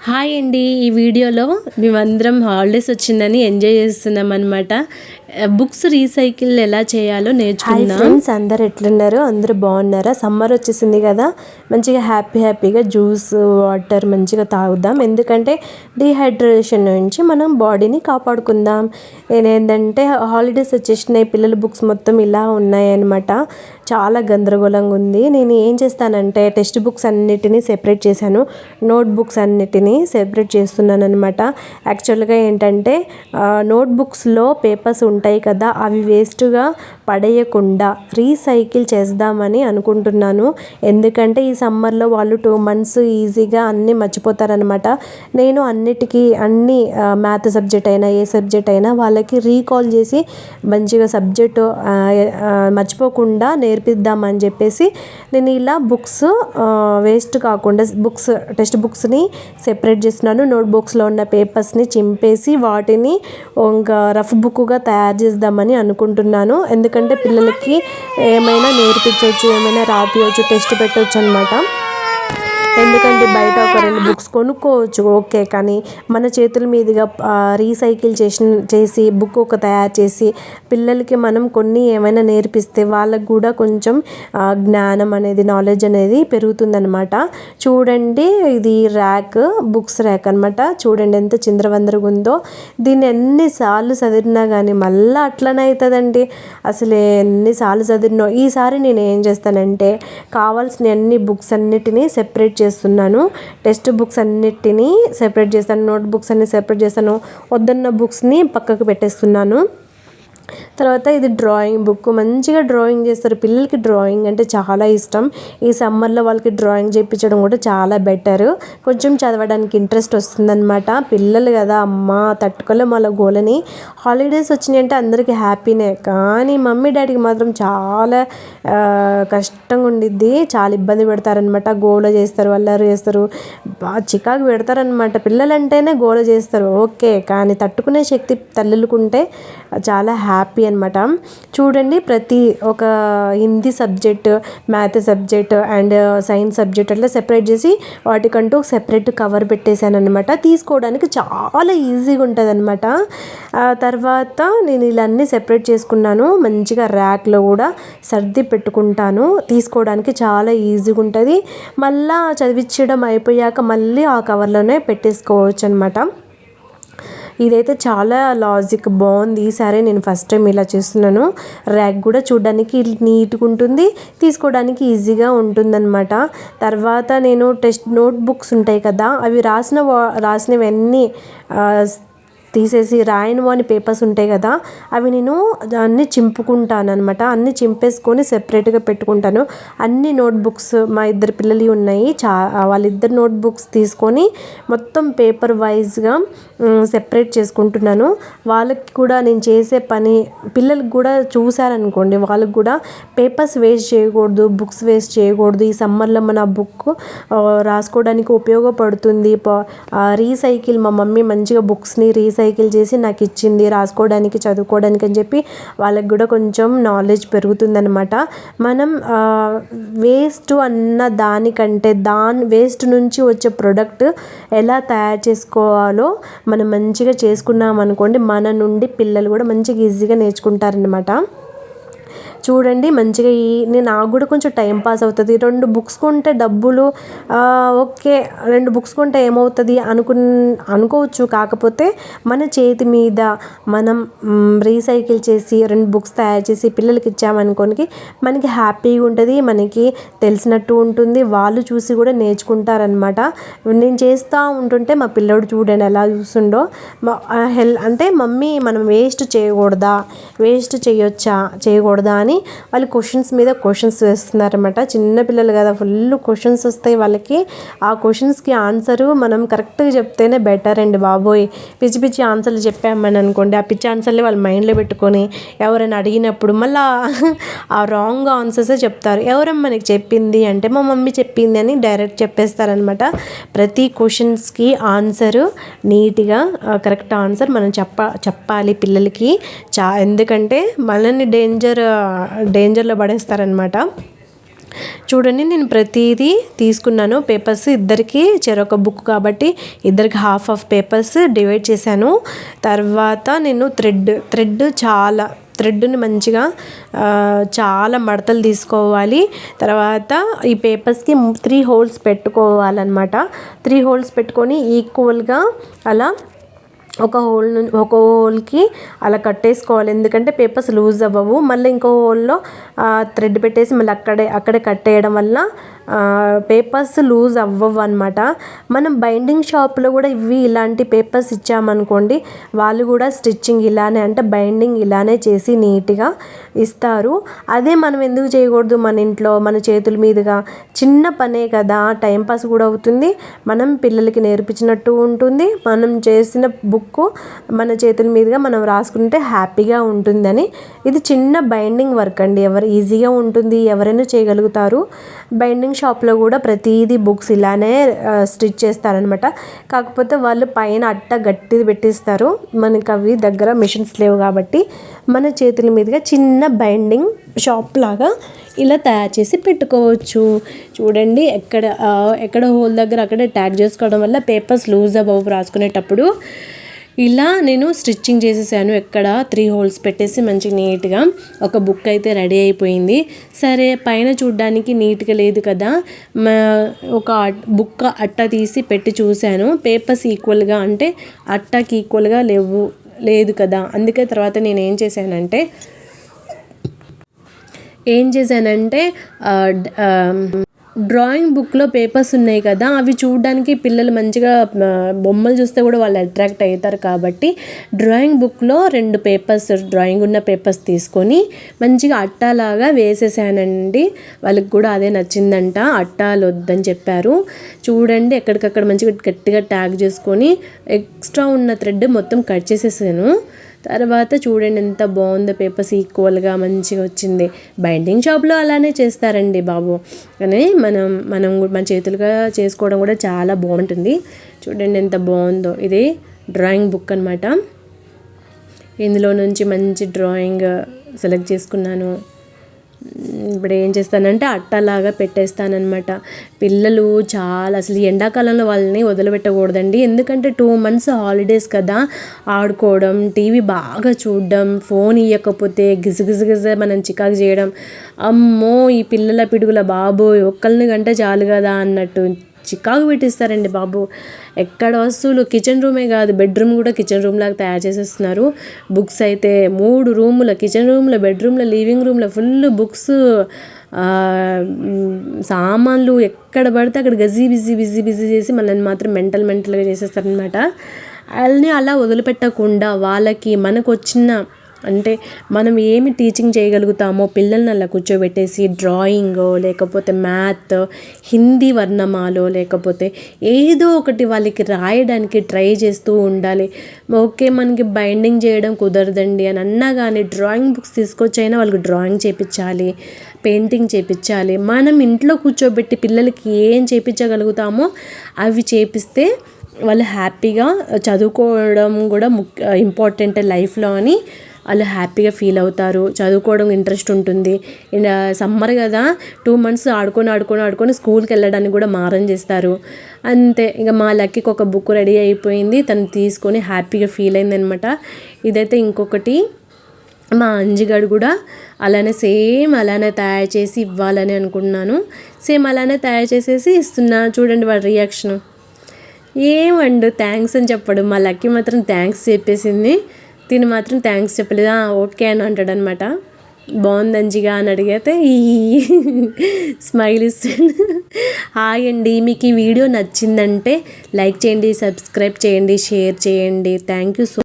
Hi అండి. ఈ వీడియోలో మేమందరం హాలిడేస్ వచ్చిందని ఎంజాయ్ చేస్తున్నాం అనమాట. బుక్స్ రీసైకిల్ ఎలా చేయాలో హాయ్ నేర్చుకుందాం. ఫ్రెండ్స్, అందరు ఎట్లున్నారు? అందరూ బాగున్నారా? సమ్మర్ వచ్చేసింది కదా, మంచిగా హ్యాపీగా జ్యూస్ వాటర్ మంచిగా తాగుదాం. ఎందుకంటే డీహైడ్రేషన్ నుంచి మనం బాడీని కాపాడుకుందాం. నేనేంటంటే హాలిడేస్ వచ్చేసినాయి, పిల్లల బుక్స్ మొత్తం ఇలా ఉన్నాయన్నమాట. చాలా గందరగోళంగా ఉంది. నేను ఏం చేస్తానంటే టెక్స్ట్ బుక్స్ అన్నిటినీ సెపరేట్ చేశాను, నోట్ బుక్స్ అన్నిటినీ సెపరేట్ చేస్తున్నాను అనమాట. యాక్చువల్గా ఏంటంటే నోట్బుక్స్లో పేపర్స్ ఉంటాయి కదా, అవి వేస్ట్గా పడేయకుండా రీసైకిల్ చేద్దామని అనుకుంటున్నాను. ఎందుకంటే ఈ సమ్మర్లో వాళ్ళు 2 months ఈజీగా అన్నీ మర్చిపోతారనమాట. నేను అన్ని మ్యాథ్ సబ్జెక్ట్ అయినా ఏ సబ్జెక్ట్ అయినా వాళ్ళకి రీకాల్ చేసి మంచిగా సబ్జెక్టు మర్చిపోకుండా నేర్పిద్దామని చెప్పేసి నేను ఇలా బుక్స్ వేస్ట్ కాకుండా టెక్స్ట్ బుక్స్ని సెపరేట్ చేస్తున్నాను. నోట్బుక్స్లో ఉన్న పేపర్స్ని చింపేసి వాటిని ఇంకా రఫ్ బుక్గా తయారు చేద్దామని అనుకుంటున్నాను. ఎందుకంటే పిల్లలకి ఏమైనా నేర్పించవచ్చు, ఏమైనా రాపియవచ్చు, టెస్ట్ పెట్టవచ్చు అనమాట. ఎందుకంటే బయట ఒక 2 బుక్స్ కొనుక్కోవచ్చు, ఓకే, కానీ మన చేతుల మీదుగా రీసైకిల్ చేసి బుక్ ఒక తయారు చేసి పిల్లలకి మనం కొన్ని ఏమైనా నేర్పిస్తే వాళ్ళకు కూడా కొంచెం జ్ఞానం అనేది, నాలెడ్జ్ అనేది పెరుగుతుందనమాట. చూడండి, ఇది బుక్స్ ర్యాక్ అనమాట. చూడండి ఎంత చిందరవందరగా ఉందో. దీన్ని ఎన్నిసార్లు చదివినా కానీ మళ్ళీ అట్లనే అవుతుందండి. అసలు ఎన్నిసార్లు చదివినో. ఈసారి నేను ఏం చేస్తానంటే కావాల్సిన అన్ని బుక్స్ అన్నిటినీ సెపరేట్ చేస్తున్నాను. టెక్స్ట్ బుక్స్ అన్నిటినీ సెపరేట్ చేస్తాను, నోట్ బుక్స్ అన్ని సెపరేట్ చేస్తాను. వద్దన్న బుక్స్ని పక్కకు పెట్టేస్తున్నాను. తర్వాత ఇది డ్రాయింగ్ బుక్. మంచిగా డ్రాయింగ్ చేస్తారు పిల్లలకి. డ్రాయింగ్ అంటే చాలా ఇష్టం. ఈ సమ్మర్లో వాళ్ళకి డ్రాయింగ్ చేయించడం కూడా చాలా బెటర్. కొంచెం చదవడానికి ఇంట్రెస్ట్ వస్తుందన్నమాట. పిల్లలు కదా, అమ్మ తట్టుకోలేం వాళ్ళ గోలని. హాలిడేస్ వచ్చినాయి అంటే అందరికీ హ్యాపీనే, కానీ మమ్మీ డాడీకి మాత్రం చాలా కష్టంగా ఉండిద్ది. చాలా ఇబ్బంది పెడతారనమాట. గోల చేస్తారు, అల్లరి చేస్తారు, బాగా చికాకు పెడతారనమాట. పిల్లలంటేనే గోల చేస్తారు, ఓకే, కానీ తట్టుకునే శక్తి తల్లులకుంటే చాలా హ్యాపీ అనమాట. చూడండి, ప్రతి ఒక Hindi subject, math subject and science subject అట్లా సెపరేట్ చేసి వాటికంటూ సెపరేట్ కవర్ పెట్టేశాను అనమాట. తీసుకోవడానికి చాలా ఈజీగా ఉంటుంది అనమాట. తర్వాత నేను ఇలా అన్నీ సెపరేట్ చేసుకున్నాను. మంచిగా ర్యాక్లో కూడా సర్ది పెట్టుకుంటాను. తీసుకోవడానికి చాలా ఈజీగా ఉంటుంది. మళ్ళీ చదివించడం అయిపోయాక మళ్ళీ ఆ కవర్లోనే పెట్టేసుకోవచ్చు అనమాట. ఇదైతే చాలా లాజిక్ బాగుంది. ఈసారి నేను ఫస్ట్ టైం ఇలా చేస్తున్నాను. ర్యాక్ కూడా చూడడానికి నీట్గా ఉంటుంది, తీసుకోవడానికి ఈజీగా ఉంటుందన్నమాట. తర్వాత నేను నోట్ బుక్స్ ఉంటాయి కదా, అవి రాసినవన్నీ తీసేసి రాయని పేపర్స్ ఉంటాయి కదా, అవి నేను అన్నీ చింపుకుంటాను అనమాట. అన్నీ చింపేసుకొని సెపరేట్గా పెట్టుకుంటాను. అన్ని నోట్బుక్స్ మా ఇద్దరు పిల్లలు ఉన్నాయి. వాళ్ళిద్దరు నోట్బుక్స్ తీసుకొని మొత్తం పేపర్ వైజ్గా సెపరేట్ చేసుకుంటున్నాను. వాళ్ళకి కూడా నేను చేసే పని పిల్లలకు కూడా చూసారనుకోండి, వాళ్ళకి కూడా పేపర్స్ వేస్ట్ చేయకూడదు, బుక్స్ వేస్ట్ చేయకూడదు. ఈ సమ్మర్లో మన బుక్ రాసుకోవడానికి ఉపయోగపడుతుంది. రీసైకిల్ మా మమ్మీ మంచిగా బుక్స్ని రీసైకిల్ చేసి నాకు ఇచ్చింది రాసుకోవడానికి, చదువుకోవడానికి అని చెప్పి వాళ్ళకి కూడా కొంచెం నాలెడ్జ్ పెరుగుతుందనమాట. మనం వేస్ట్ అన్న దానికంటే వేస్ట్ నుంచి వచ్చే ప్రోడక్ట్ ఎలా తయారు చేసుకోవాలో మనం మంచిగా చేసుకున్నాం అనుకోండి, మన నుండి పిల్లలు కూడా మంచిగా ఈజీగా నేర్చుకుంటారనమాట. చూడండి, మంచిగా నాకు కూడా కొంచెం టైం పాస్ అవుతుంది. 2 బుక్స్ కొంటే డబ్బులు, ఓకే, 2 బుక్స్ కొంటే ఏమవుతుంది అనుకోవచ్చు. కాకపోతే మన చేతి మీద మనం రీసైకిల్ చేసి 2 బుక్స్ తయారు చేసి పిల్లలకి ఇచ్చామనుకోనికి మనకి హ్యాపీగా ఉంటుంది, మనకి తెలిసినట్టు ఉంటుంది. వాళ్ళు చూసి కూడా నేర్చుకుంటారనమాట. నేను చేస్తూ ఉంటుంటే మా పిల్లోడు చూడండి ఎలా చూస్తుండో. అంటే మమ్మీ మనం వేస్ట్ చేయకూడదా, వేస్ట్ చేయకూడదా అని వాళ్ళు క్వశ్చన్స్ మీద క్వశ్చన్స్ వేస్తున్నారన్నమాట. చిన్నపిల్లలు కదా, ఫుల్ క్వశ్చన్స్ వస్తాయి వాళ్ళకి. ఆ క్వశ్చన్స్కి ఆన్సరు మనం కరెక్ట్గా చెప్తేనే బెటర్ అండి బాబోయ్. పిచ్చి పిచ్చి ఆన్సర్లు చెప్పామని అనుకోండి, ఆ పిచ్చి ఆన్సర్లే వాళ్ళ మైండ్లో పెట్టుకొని ఎవరైనా అడిగినప్పుడు మళ్ళీ ఆ రాంగ్ ఆన్సర్సే చెప్తారు. ఎవరమ్మా మనకి చెప్పింది అంటే మా మమ్మీ చెప్పింది అని డైరెక్ట్ చెప్పేస్తారనమాట. ప్రతి క్వశ్చన్స్కి ఆన్సరు నీట్గా కరెక్ట్ ఆన్సర్ మనం చెప్పాలి పిల్లలకి. ఎందుకంటే మనల్ని డేంజర్లో పడేస్తారనమాట. చూడండి నేను ప్రతిదీ తీసుకున్నాను పేపర్స్, ఇద్దరికి చెరొక బుక్ కాబట్టి ఇద్దరికి హాఫ్ పేపర్స్ డివైడ్ చేశాను. తర్వాత నేను థ్రెడ్ని మంచిగా చాలా మడతలు తీసుకోవాలి. తర్వాత ఈ పేపర్స్కి 3 హోల్స్ పెట్టుకోవాలన్నమాట. 3 హోల్స్ పెట్టుకొని ఈక్వల్గా అలా ఒక హోల్కి అలా కట్టేసుకోవాలి. ఎందుకంటే పేపర్స్ లూజ్ అవ్వవు. మళ్ళీ ఇంకో హోల్లో థ్రెడ్ పెట్టేసి మళ్ళీ అక్కడే కట్టేయడం వల్ల పేపర్స్ లూజ్ అవ్వవు అనమాట. మనం బైండింగ్ షాప్లో కూడా ఇలాంటి పేపర్స్ ఇచ్చామనుకోండి, వాళ్ళు కూడా స్టిచ్చింగ్ ఇలానే అంటే బైండింగ్ ఇలానే చేసి నీట్గా ఇస్తారు. అదే మనం ఎందుకు చేయకూడదు? మన ఇంట్లో మన చేతుల మీదుగా చిన్న పనే కదా, టైంపాస్ కూడా అవుతుంది, మనం పిల్లలకి నేర్పించినట్టు ఉంటుంది, మనం చేసిన బుక్ మన చేతుల మీదుగా మనం రాసుకుంటే హ్యాపీగా ఉంటుందని. ఇది చిన్న బైండింగ్ వర్క్ అండి, ఈజీగా ఉంటుంది, ఎవరైనా చేయగలుగుతారు. బైండింగ్ షాప్లో కూడా ప్రతిదీ బుక్స్ ఇలానే స్టిచ్ చేస్తారనమాట. కాకపోతే వాళ్ళు పైన అట్ట గట్టిది పెట్టిస్తారు, మనకి అవి దగ్గర మిషన్స్ లేవు కాబట్టి మన చేతుల మీదుగా చిన్న బైండింగ్ షాప్ లాగా ఇలా తయారు చేసి పెట్టుకోవచ్చు. చూడండి ఎక్కడ హోల్ దగ్గర అక్కడే ట్యాగ్ చేసుకోవడం వల్ల పేపర్స్ లూజ్ అవ్వవు రాసుకునేటప్పుడు. ఇలా నేను స్టిచ్చింగ్ చేసేసాను. 3 హోల్స్ పెట్టేసి మంచిగా నీట్గా ఒక బుక్ అయితే రెడీ అయిపోయింది. సరే పైన చూడడానికి నీట్గా లేదు కదా, ఒక బుక్ అట్ట తీసి పెట్టి చూశాను. పేపర్స్ ఈక్వల్గా అంటే అట్టకి ఈక్వల్గా లేదు కదా. అందుకే తర్వాత నేను ఏం చేశానంటే డ్రాయింగ్ బుక్లో పేపర్స్ ఉన్నాయి కదా, అవి చూడడానికి పిల్లలు మంచిగా బొమ్మలు చూస్తే కూడా వాళ్ళు అట్రాక్ట్ అవుతారు కాబట్టి డ్రాయింగ్ బుక్లో 2 పేపర్స్ డ్రాయింగ్ ఉన్న పేపర్స్ తీసుకొని మంచిగా అట్టాలాగా వేసేసానండి. వాళ్ళకి కూడా అదే నచ్చిందంట, అట్టాలు వద్దని చెప్పారు. చూడండి ఎక్కడికక్కడ మంచిగా గట్టిగా ట్యాగ్ చేసుకొని ఎక్స్ట్రా ఉన్న థ్రెడ్ మొత్తం కట్ చేసేసాను. తర్వాత చూడండి ఎంత బాగుందో, పేపర్స్ ఈక్వల్గా మంచిగా వచ్చింది. బైండింగ్ షాప్లో అలానే చేస్తారండి బాబు, కానీ మనం మన చేతులుగా చేసుకోవడం కూడా చాలా బాగుంటుంది. చూడండి ఎంత బాగుందో. ఇది డ్రాయింగ్ బుక్ అనమాట. ఇందులో నుంచి మంచి డ్రాయింగ్ సెలెక్ట్ చేసుకున్నాను. ఇప్పుడు ఏం చేస్తానంటే అట్టలాగా పెట్టేస్తానన్నమాట. పిల్లలు చాలా అసలు ఎండాకాలంలో వాళ్ళని వదిలిపెట్టకూడదండి. ఎందుకంటే 2 months హాలిడేస్ కదా, ఆడుకోవడం, టీవీ బాగా చూడడం, ఫోన్ ఇవ్వకపోతే గిజగిజ మనం చికాకు చేయడం, అమ్మో ఈ పిల్లల పిడుగుల బాబోయ్ ఒక్కరిని గంటే చాలు కదా అన్నట్టు చికాకు పెట్టిస్తారండి బాబు. ఎక్కడ వస్తువులు కిచెన్ రూమే కాదు, బెడ్రూమ్ కూడా కిచెన్ రూమ్ లాగా తయారు చేసేస్తున్నారు. బుక్స్ అయితే 3 రూముల, కిచెన్ రూమ్లో, బెడ్రూమ్లో, లివింగ్ రూమ్లో ఫుల్ బుక్స్, సామాన్లు ఎక్కడ పడితే అక్కడ బిజీ చేసి మనల్ని మాత్రం మెంటల్గా చేసేస్తారనమాట. వాళ్ళని అలా వదిలిపెట్టకుండా వాళ్ళకి మనకు వచ్చిన అంటే మనం ఏమి టీచింగ్ చేయగలుగుతామో పిల్లల్ని అలా కూర్చోబెట్టేసి డ్రాయింగో లేకపోతే మ్యాథ్, హిందీ వర్ణమాలో లేకపోతే ఏదో ఒకటి వాళ్ళకి రాయడానికి ట్రై చేస్తూ ఉండాలి. ఓకే మనకి బైండింగ్ చేయడం కుదరదండి అని అన్నా కానీ డ్రాయింగ్ బుక్స్ తీసుకొచ్చైనా వాళ్ళకి డ్రాయింగ్ చేయించాలి, పెయింటింగ్ చేయించాలి. మనం ఇంట్లో కూర్చోబెట్టి పిల్లలకి ఏం చేయించగలుగుతామో అవి చేపిస్తే వాళ్ళు హ్యాపీగా చదువుకోవడం కూడా ఇంపార్టెంట్ లైఫ్లో అని వాళ్ళు హ్యాపీగా ఫీల్ అవుతారు. చదువుకోవడం ఇంట్రెస్ట్ ఉంటుంది. సమ్మర్ కదా, 2 months ఆడుకొని స్కూల్కి వెళ్ళడానికి కూడా మారం చేస్తారు. అంతే ఇంకా మా లక్కీకి ఒక బుక్ రెడీ అయిపోయింది, తను తీసుకొని హ్యాపీగా ఫీల్ అయిందనమాట. ఇదైతే ఇంకొకటి మా అంజిగాడు కూడా అలానే తయారు చేసి ఇవ్వాలని అనుకుంటున్నాను. సేమ్ అలానే తయారు చేసేసి ఇస్తున్నా. చూడండి వాడి రియాక్షను. ఏమండు థ్యాంక్స్ అని చెప్పాడు. మా లక్కీ మాత్రం థ్యాంక్స్ చెప్పేసింది, తిని మాత్రం థ్యాంక్స్ చెప్పలేదు. ఓకే అని అంటాడు అనమాట. బాగుంది అంజిగా అని అడిగితే ఈ స్మైల్ ఇస్తాడు. హాయ్ అండి, మీకు ఈ వీడియో నచ్చిందంటే లైక్ చేయండి, సబ్స్క్రైబ్ చేయండి, షేర్ చేయండి. Thank you so